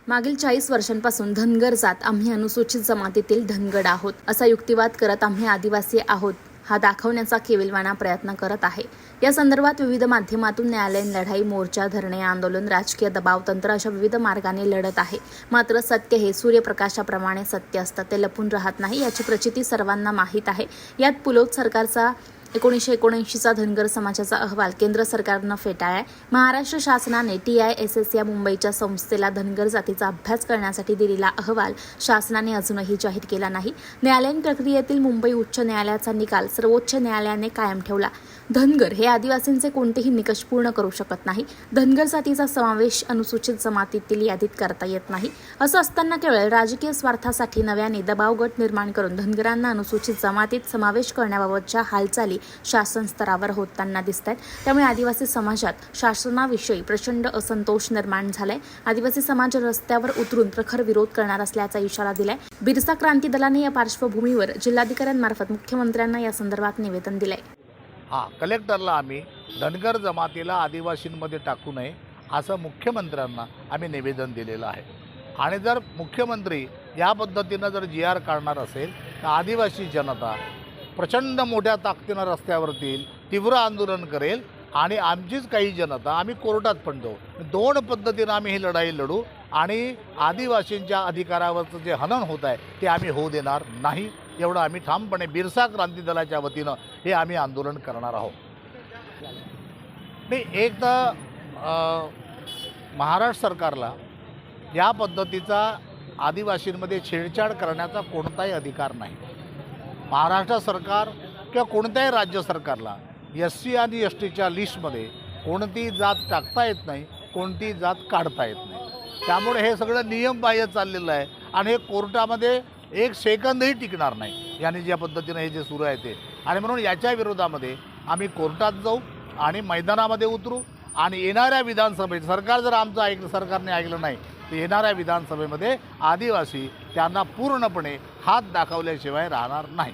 मागील 40 वर्षांपासून धनगर जात आम्ही अनुसूचित जमातीतील धनगड आहोत असा युक्तिवाद करत आम्ही आदिवासी आहोत हा दाखवण्याचा केविलवाणा प्रयत्न करत आहे। या संदर्भात विविध माध्यमातून न्यायालयीन लढाई, मोर्चा, धरणे, आंदोलन, राजकीय दबाव तंत्र अशा विविध मार्गाने लढत आहे। मात्र सत्य हे सूर्यप्रकाशाप्रमाणे सत्य असतं, ते लपून राहत नाही याची प्रचिती सर्वांना माहीत आहे। यात पुलोत सरकारचा 1979चा धनगर समाजाचा अहवाल केंद्र सरकारनं फेटाळलाय। महाराष्ट्र शासनाने TISS या मुंबईच्या संस्थेला धनगर जातीचा अभ्यास करण्यासाठी दिलेला अहवाल शासनाने अजूनही जाहीर केला नाही। न्यायालयीन प्रक्रियेतील मुंबई उच्च न्यायालयाचा निकाल सर्वोच्च न्यायालयाने कायम ठेवला। धनगर हे आदिवासींचे कोणतेही निकष पूर्ण करू शकत नाही। धनगर जातीचा समावेश अनुसूचित जमातीतील यादीत करता येत नाही। असं असताना केवळ राजकीय स्वार्थासाठी नव्याने दबावगट निर्माण करून धनगरांना अनुसूचित जमातीत समावेश करण्याबाबतच्या हालचाली शासन स्तरावर होताना दिसतात। त्यामुळे आदिवासी समाजात शासनाविषयी प्रचंड असंतोष निर्माण झालाय। आदिवासी समाज रस्त्यावर उतरून प्रखर विरोध करणार असल्याचा इशारा दिलाय। बिरसा क्रांती दलाने या पार्श्वभूमीवर जिल्हाधिकाऱ्यांमार्फत मुख्यमंत्र्यांना या संदर्भात निवेदन दिलंय। कलेक्टरला आम्ही धनगर जमातीला आदिवासींमध्ये टाकू नये असं मुख्यमंत्र्यांना आम्ही निवेदन दिलेलं आहे। आणि जर मुख्यमंत्री या पद्धतीनं जर GR काढणार असेल तर आदिवासी जनता प्रचंड मोठ्या ताकदीनं रस्त्यावरती येईल, तीव्र आंदोलन करेल आणि आमचीच काही जनता आम्ही कोर्टात पण जाऊ। दोन पद्धतीनं आम्ही ही लढाई लढू आणि आदिवासींच्या अधिकारावरचं जे हनन होत आहे ते आम्ही होऊ देणार नाही, एवढं आम्ही ठामपणे बिरसा क्रांती दलाच्या वतीनं हे आम्ही आंदोलन करणार आहोत। नाही, एक तर महाराष्ट्र सरकारला या पद्धतीचा आदिवासींमध्ये छेडछाड करण्याचा कोणताही अधिकार नाही। महाराष्ट्र सरकार किंवा कोणत्याही राज्य सरकारला SC आणि STच्या लिस्टमध्ये कोणतीही जात टाकता येत नाही, कोणतीही जात काढता येत नाही। त्यामुळे हे सगळं नियमबाह्य चाललेलं आहे आणि हे कोर्टामध्ये एक सेकंदही टिकणार नाही याने ज्या पद्धतीनं हे जे सुरू आहे ते। आणि म्हणून याच्या विरोधामध्ये आम्ही कोर्टात जाऊ आणि मैदानामध्ये उतरू आणि येणाऱ्या विधानसभेत सरकार जर आमचं सरकारने ऐकलं नाही तर येणाऱ्या विधानसभेमध्ये आदिवासी त्यांना पूर्णपणे हात दाखवल्याशिवाय राहणार नाही।